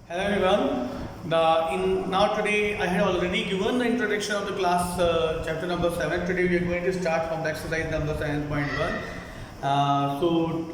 Hello everyone. Now today I had already given the introduction of the class chapter number 7. Today we are going to start from the exercise number 7.1.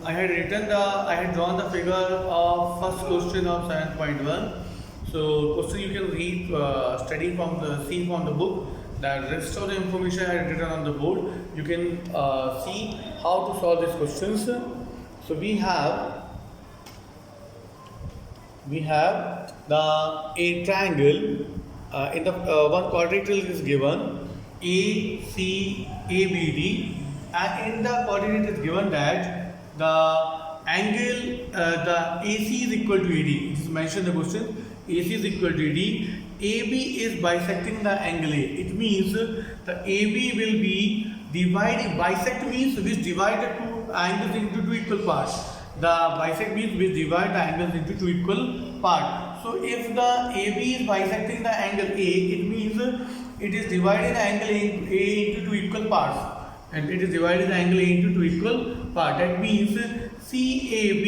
I had drawn the figure of first question of 7.1. So question you can read, see from the book. The rest of the information I had written on the board. You can see how to solve these questions. So we have the a triangle in the one quadrilateral is given ACABD, and in the coordinate is given that the angle the AC is equal to AD. It is mentioned in the question. AC is equal to AD. AB is bisecting the angle A. It means the AB will be dividing. Bisect means which divide the two angles into two equal parts. The bisect means we divide the angles into two equal parts. So if the AB is bisecting the angle A, it means it is dividing the angle A into two equal parts. And it is dividing the angle A into two equal parts. That means CAB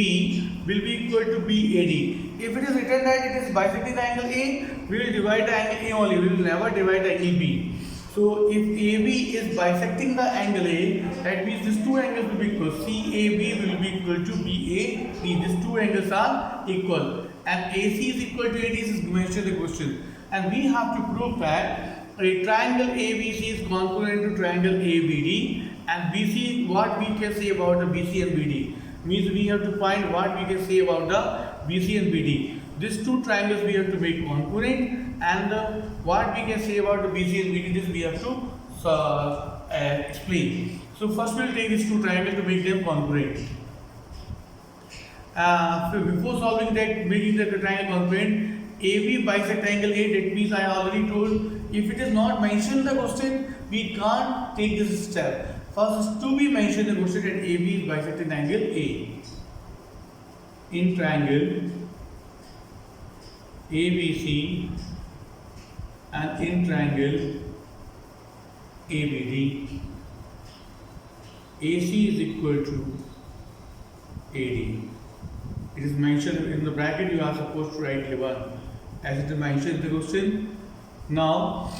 will be equal to BAD. If it is written that it is bisecting the angle A, we will divide the angle A only. We will never divide the angle B. So if AB is bisecting the angle A, that means these two angles will be equal. CAB will be equal to BAD. These two angles are equal. And AC is equal to AD is mentioned in the question. And we have to prove that a triangle ABC is congruent to triangle ABD. And BC, what we can say about the BC and BD. Means we have to find what we can say about the BC and BD. These two triangles we have to make congruent, and what we can say about the BC and BD, this we have to explain. So first we will take these two triangles to make them congruent. Before solving that, making the triangle congruent, AB bisect angle A, that means I already told, if it is not mentioned in the question, we can't take this step. First is to be mentioned in the question that AB is bisecting angle A. In triangle ABC and in triangle ABD, AC is equal to AD. It is mentioned in the bracket, you are supposed to write 11 as it is mentioned in the question. Now,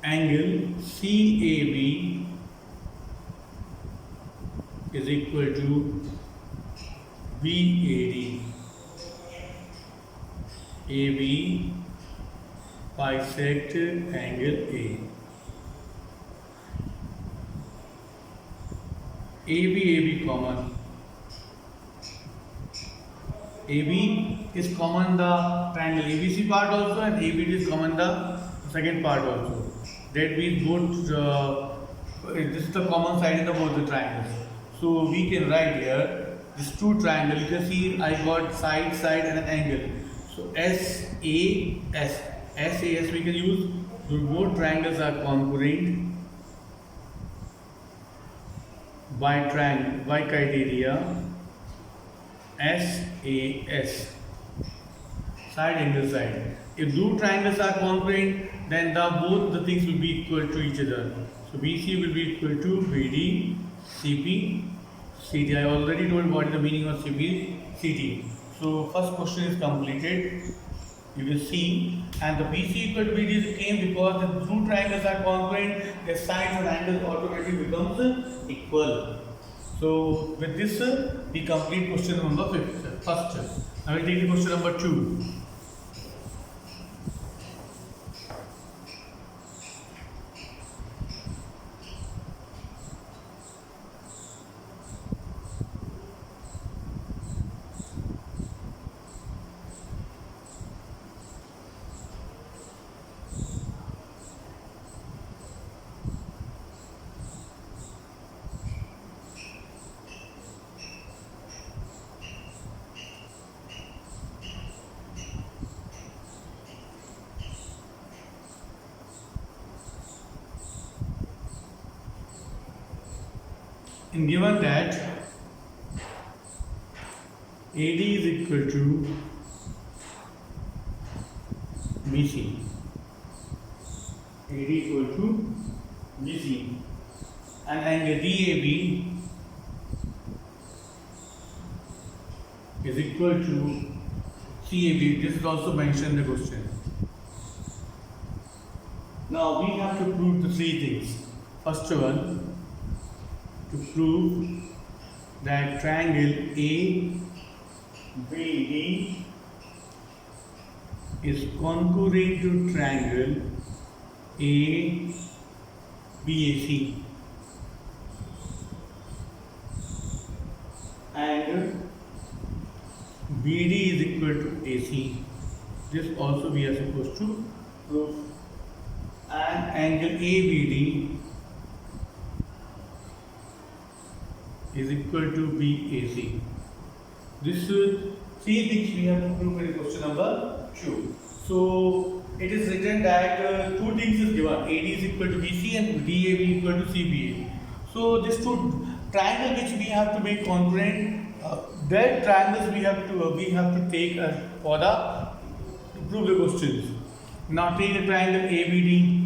angle CAB is equal to BAD. AB bisect angle A. AB common. AB is common the triangle ABC part also, and ABD is common the second part also. That means both this is the common side in the both the triangles. So we can write here these two triangles. You can see I got side and an angle. So SAS we can use. So both triangles are congruent by criteria SAS, side angle side. If two triangles are congruent, then both the things will be equal to each other. So BC will be equal to BD, CP, CT. I already told what is the meaning of CP, CT. So first question is completed. You will see, and the BC equal to BD came because the two triangles are congruent, their sides and angles automatically becomes equal. So with this, we complete question number first. Now we take the question number 2. And given that AD is equal to BC, AD equal to BC, and angle DAB is equal to CAB. This is also mentioned in the question. Now we have to prove the three things. First one, to prove that triangle ABD is congruent to triangle ABAC, and BD is equal to AC. This also we are supposed to prove. And angle ABD is equal to BAC. This is three things we have to prove in question number 2. So it is written that two things is given. AD is equal to BC and DAB equal to CBA. So these two triangles which we have to make congruent, that triangles we have to take for the to prove the questions. Now take the triangle ABD.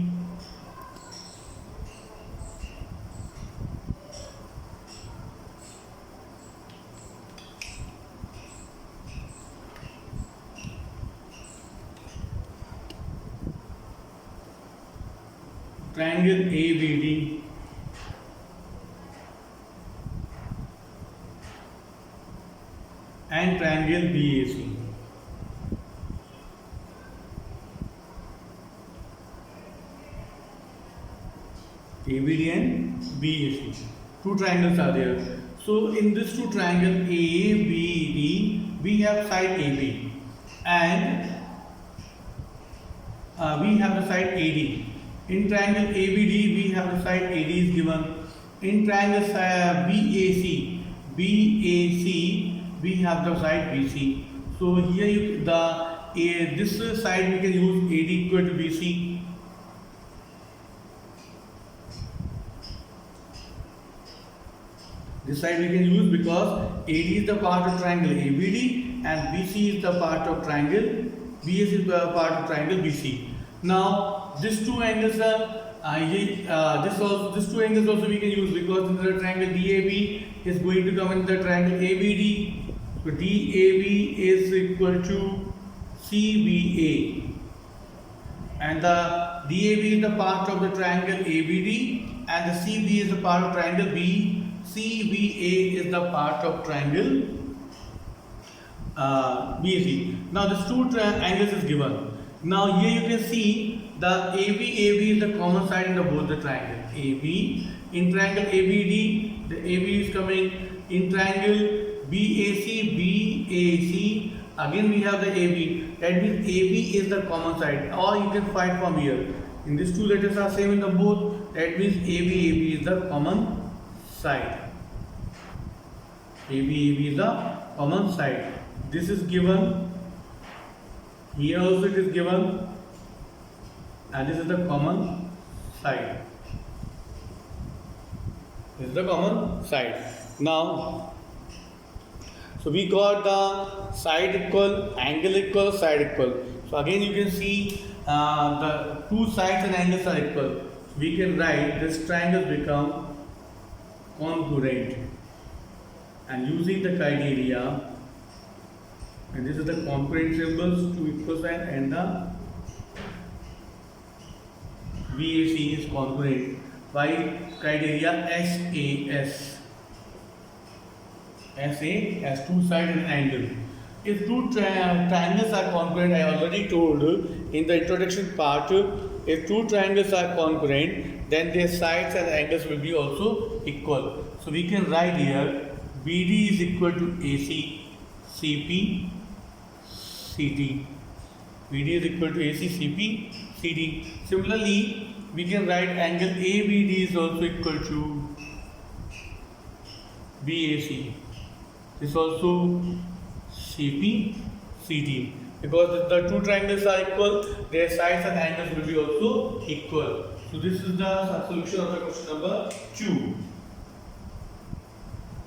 Triangle ABD and triangle BAC. ABD and BAC. Two triangles are there. So in this two triangle ABD, we have side AB and we have the side AD. In triangle ABD, we have the side AD is given. In triangle BAC, we have the side BC. So here this side we can use AD equal to BC. This side we can use because AD is the part of triangle ABD and BC is the part of triangle BAC is the part of triangle BC. Now these two angles are these two angles also we can use because in the triangle DAB is going to come in the triangle ABD. So DAB is equal to CBA and the DAB is the part of the triangle ABD and the CB is the part of triangle B. CBA is the part of triangle BAC. Now these two angles is given. Now here you can see the AB is the common side in both the triangle. AB in triangle ABD, the AB is coming in triangle BAC. Again we have the AB. That means AB is the common side, or you can find from here. In these two letters are same in the both. That means AB is the common side. AB is the common side. This is given. Here also it is given, and this is the common side. This is the common side. Now, so we got the side equal, angle equal, side equal. So again you can see the two sides and angles are equal. We can write this triangle become congruent, and using the criteria. And this is the congruent symbols, two equal sign, and the BAC is congruent by criteria SAS. SAS, two sides and angle. If two triangles are congruent, I already told in the introduction part, if two triangles are congruent, then their sides and angles will be also equal. So we can write here BD is equal to AC, CP, CD. BD is equal to AC, CP, CD. Similarly, we can write angle ABD is also equal to BAC. This also CP, CD. Because the two triangles are equal, their sides and angles will be also equal. So this is the solution of the question number 2.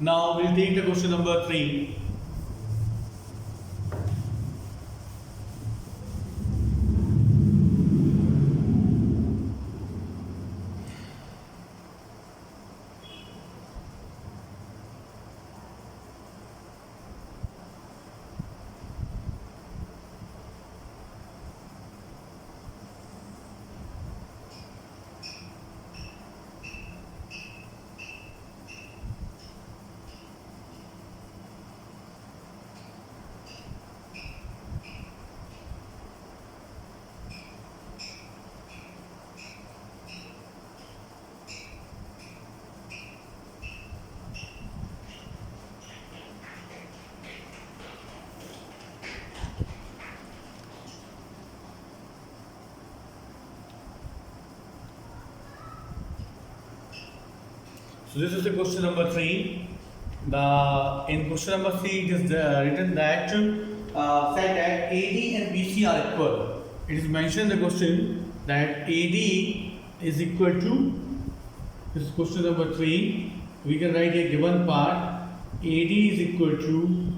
Now we'll take the question number 3. So this is the question number 3. In question number 3 it is written that said that AD and BC are equal. It is mentioned in the question that AD is equal to, this is question number 3. We can write a given part AD is equal to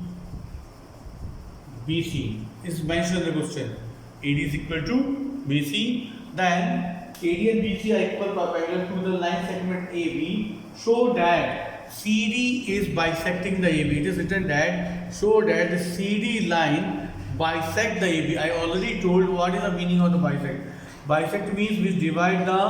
BC. Is mentioned in the question. AD is equal to BC. Then AD and BC are equal perpendicular to the line segment AB. Show that CD is bisecting the AB. It is written that show that the CD line bisect the AB. I already told what is the meaning of the bisect. Bisect means we divide the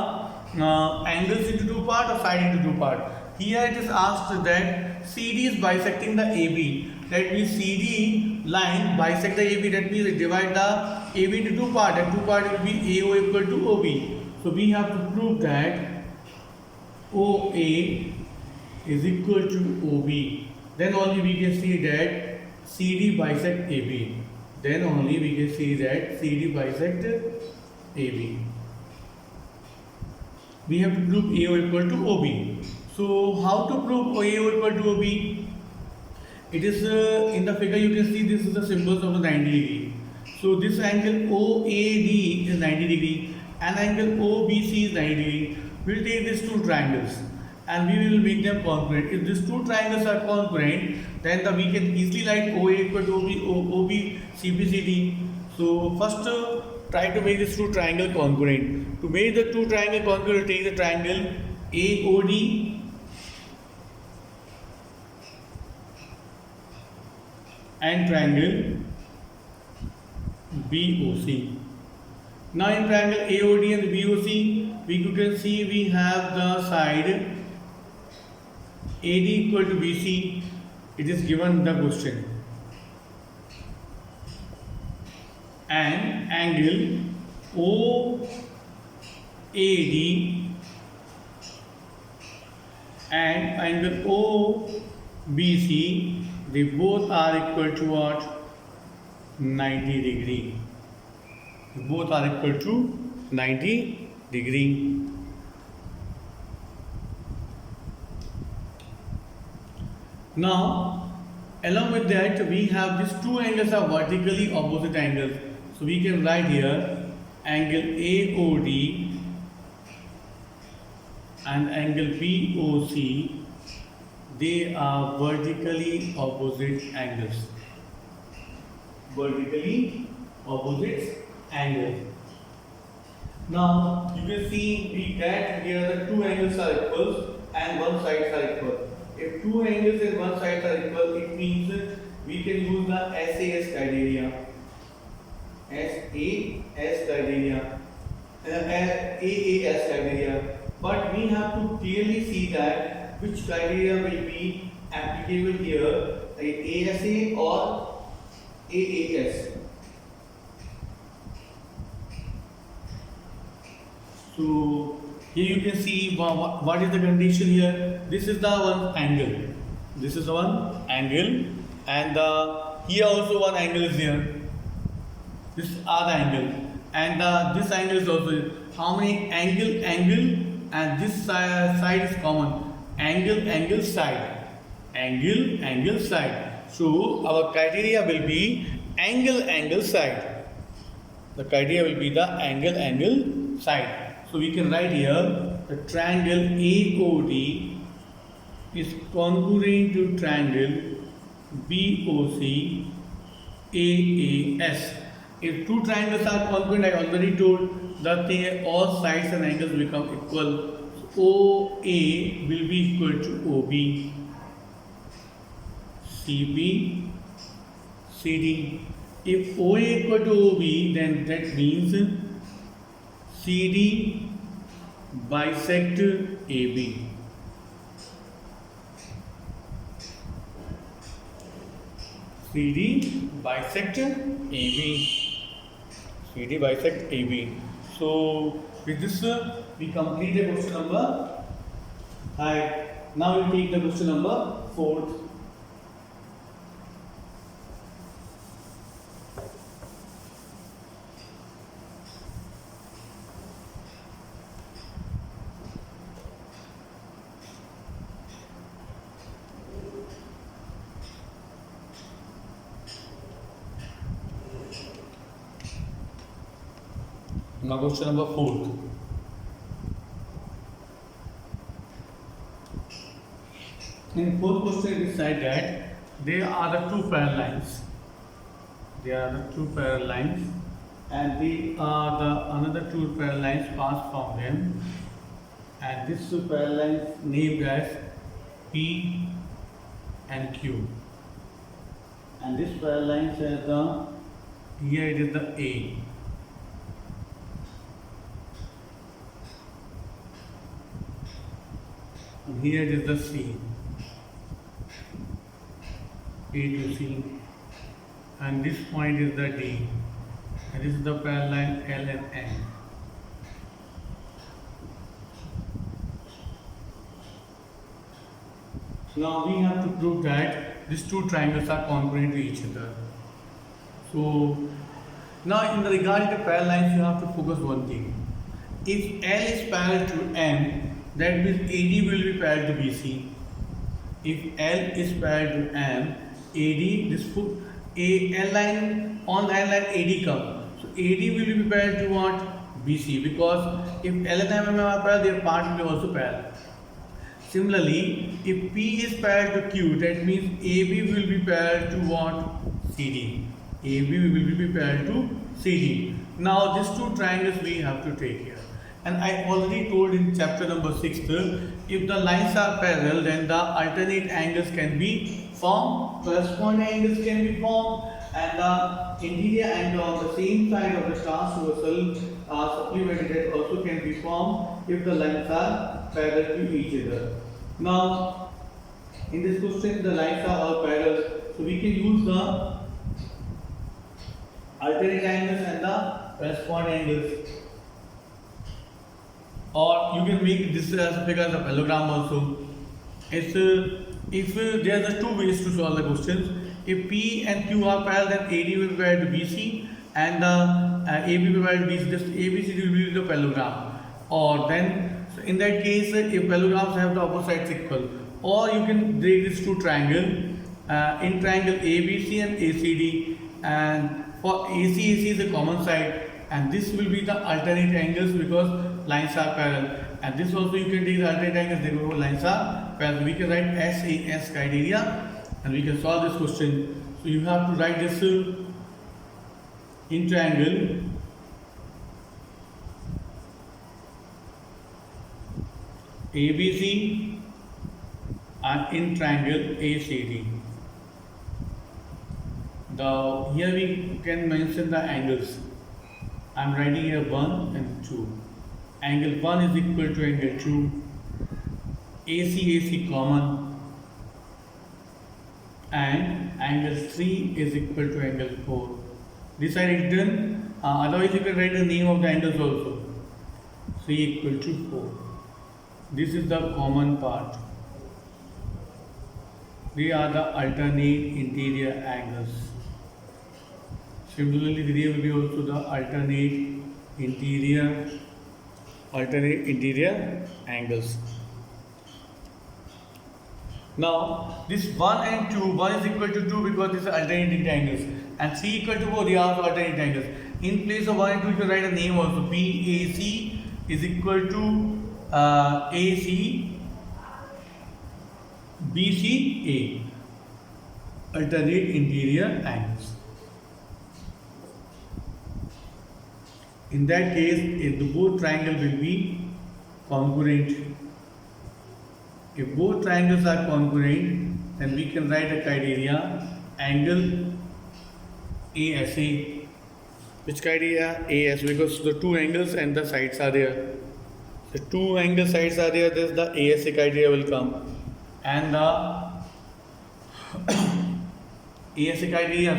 angles into two parts or side into two parts. Here it is asked that CD is bisecting the AB. That means CD line bisect the AB. That means we divide the AB into two parts. And two parts will be AO equal to OB. So we have to prove that OA is equal to OB. Then only we can see that CD bisect AB. Then only we can see that CD bisect AB. We have to prove AO equal to OB. So how to prove AO equal to OB? It is in the figure you can see this is the symbols of the 90 degree. So this angle OAD is 90 degree and angle OBC is 90 degree. We will take these two triangles and we will make them congruent. If these two triangles are congruent, then we can easily write OA equal to OB CBCD. So first try to make this two triangle congruent. To make the two triangle congruent, take the triangle AOD and triangle BOC. Now in triangle AOD and BOC, we can see we have the side AD equal to BC. It is given the question. And angle OAD and angle OBC, they both are equal to what? 90 degree. Both are equal to 90 degree. Now, along with that, we have these two angles are vertically opposite angles. So we can write here angle AOD and angle BOC. They are vertically opposite angles. Vertically opposite angles. Now you can see we get here the two angles are equal and one sides are equal. If two angles and one side are equal, it means we can use the SAS criteria. SAS criteria. AAS criteria. But we have to clearly see that which criteria will be applicable here, ASA or AAS. So here you can see what is the condition here. This is the one angle. This is the one angle, and here also one angle is there. This are the angle, and this angle is also how many angle, and this side is common. Angle, side. So our criteria will be angle, side. The criteria will be the angle, side. So we can write here the triangle AOD is congruent to triangle BOC AAS. If two triangles are congruent, I already told that all sides and angles become equal. OA will be equal to OB, CB, CD. If OA equal to OB, then that means CD bisect AB. CD bisect AB. CD bisect AB. So with this we complete the question number 5. Now we will take the question number 4. Now question number 4. In fourth question, it is said that there are the two parallel lines. There are the two parallel lines, and they are the another two parallel lines pass from them, and these two parallel lines named as P and Q. And this parallel line says the here it is the A. And here it is the C. A to C, and this point is the D, and this is the parallel line L and N. Now we have to prove that these two triangles are congruent to each other. So now in regard to parallel lines, you have to focus one thing. If L is parallel to M, that means AD will be parallel to BC. If L is parallel to M, AD, this L line, on L line AD come. So AD will be parallel to what? BC, because if L and M are parallel, their part will be also parallel. Similarly, if P is parallel to Q, that means AB will be parallel to what? CD. AB will be parallel to CD. Now these two triangles we have to take here. And I already told in chapter number 6, if the lines are parallel, then the alternate angles can be formed, corresponding angles can be formed, and the interior angle on the same side of the transversal supplemented also can be formed if the lines are parallel to each other. Now, in this question, the lines are all parallel, so we can use the alternate angles and the corresponding angles. Or you can make this as big as a parallelogram also. If there are two ways to solve the questions. If P and Q are parallel, then AD will be parallel to BC, and AB will be parallel to BC. This ABCD will be the parallelogram. Or then, so in that case, if parallelograms have the opposite sides equal, or you can break this to triangle. In triangle ABC and ACD, and for AC is a common side, and this will be the alternate angles because lines are parallel, and this also you can take the alternate angles because lines are parallel. We can write SAS criteria and we can solve this question. So you have to write this in triangle ABC and in triangle ACD. Here we can mention the angles. I am writing here 1 and 2. Angle 1 is equal to angle 2. AC common. And angle 3 is equal to angle 4. This I written. Otherwise you can write the name of the angles also. 3 equal to 4. This is the common part. They are the alternate interior angles. Similarly, there will be also the alternate interior angles. Now, this 1 and 2, 1 is equal to 2 because this is alternate interior angles, and 3 equal to 4, they are also alternate angles. In place of 1 and 2, you can write a name also. PAC is equal to AC BCA, alternate interior angles. In that case, if the both triangle will be congruent. If both triangles are congruent, then we can write a criteria angle ASA. Which criteria? AS, because the two angles and the sides are there. The two angle sides are there, then the ASA criteria will come. And the ASA criteria,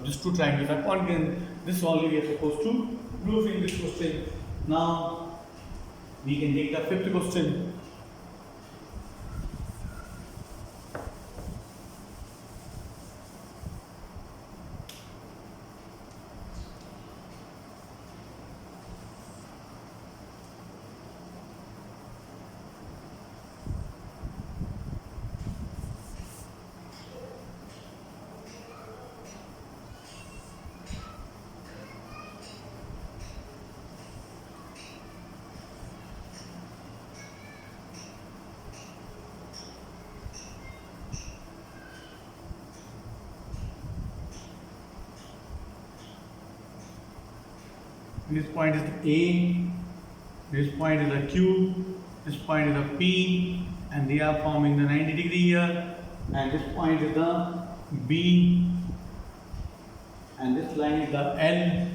these two triangles are congruent. This only we are supposed to prove in this question. Now we can take the fifth question. This point is A, this point is a Q, this point is a P, and they are forming the 90 degree here, and this point is the B, and this line is the L.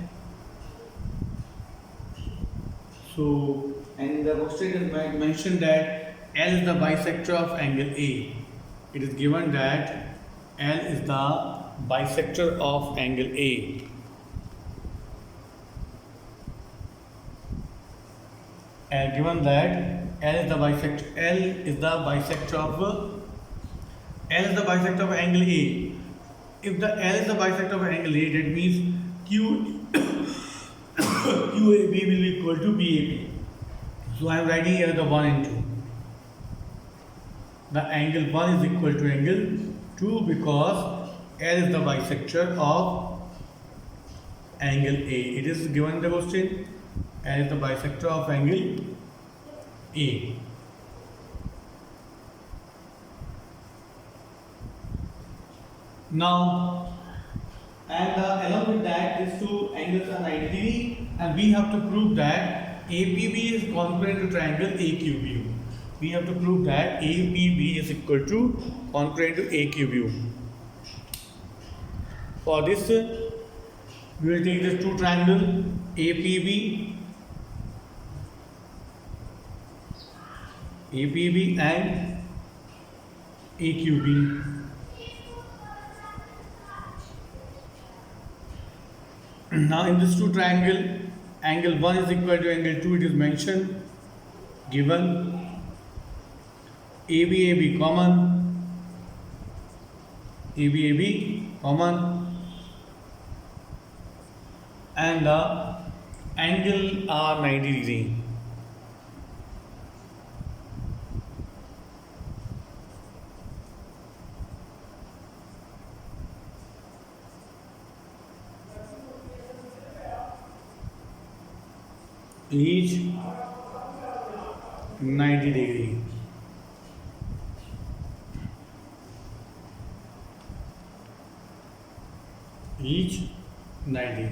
So, and in the question it is mentioned that L is the bisector of angle A. It is given that L is the bisector of angle A. And given that L is the bisector of angle A. If the L is the bisector of angle A, that means QAB will be equal to BAB. So I am writing here the 1 and 2. The angle 1 is equal to angle 2 because L is the bisector of angle A. It is given in the question. L is the bisector of angle A. Now, and along with that, these two angles are 90 degree, and we have to prove that APB is congruent to triangle AQBU. We have to prove that APB is equal to congruent to AQBU. For this, we will take the two triangles APB and AQB. Now in this two triangle, angle 1 is equal to angle 2, it is mentioned, given ABAB common, and the angle are 90 degree. Each 90 degree. Each 90.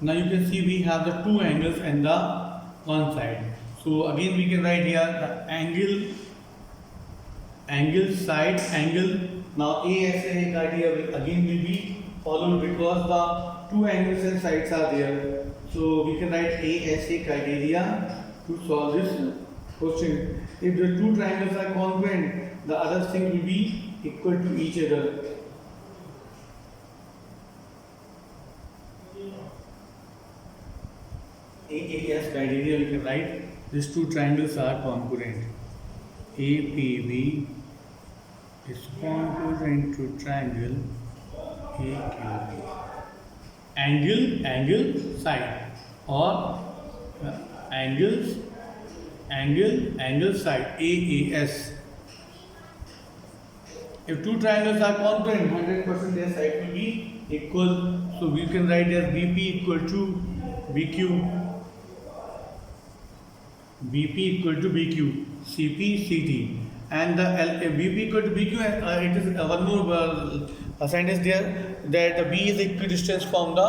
Now you can see we have the two angles and the one side. So again we can write here the angle, side, angle. Now ASA criteria will be followed because the two angles and sides are there. So we can write ASA criteria to solve this question. If the two triangles are congruent, the other thing will be equal to each other. AAS criteria we can write these two triangles are congruent. APB is congruent to triangle AQB. Angle, side, or angle, side, AAS. If two triangles are congruent, 100% their side will be equal. So we can write as BP equal to BQ. BP equal to BQ, CP, CT, and the BP equal to BQ. It is one more sentence there that the B is equidistant from the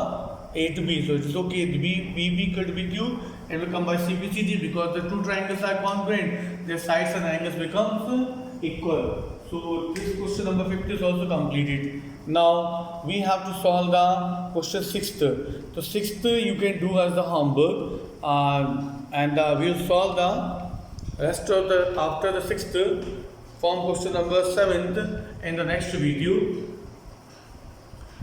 A to B. So it is okay. BP equal to BQ, it will come by CP, CT because the two triangles are congruent. Their sides and angles becomes equal. So this question number 50 is also completed. Now we have to solve the question 6th. So 6th you can do as the homework. And we will solve the rest of the after the 6th from question number 7th in the next video.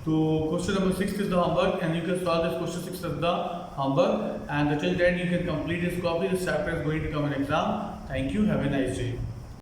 So question number 6 is the homework, and you can solve this question 6 as the homework, and until then you can complete this copy. This chapter is going to come in exam. Thank you. Have a nice day.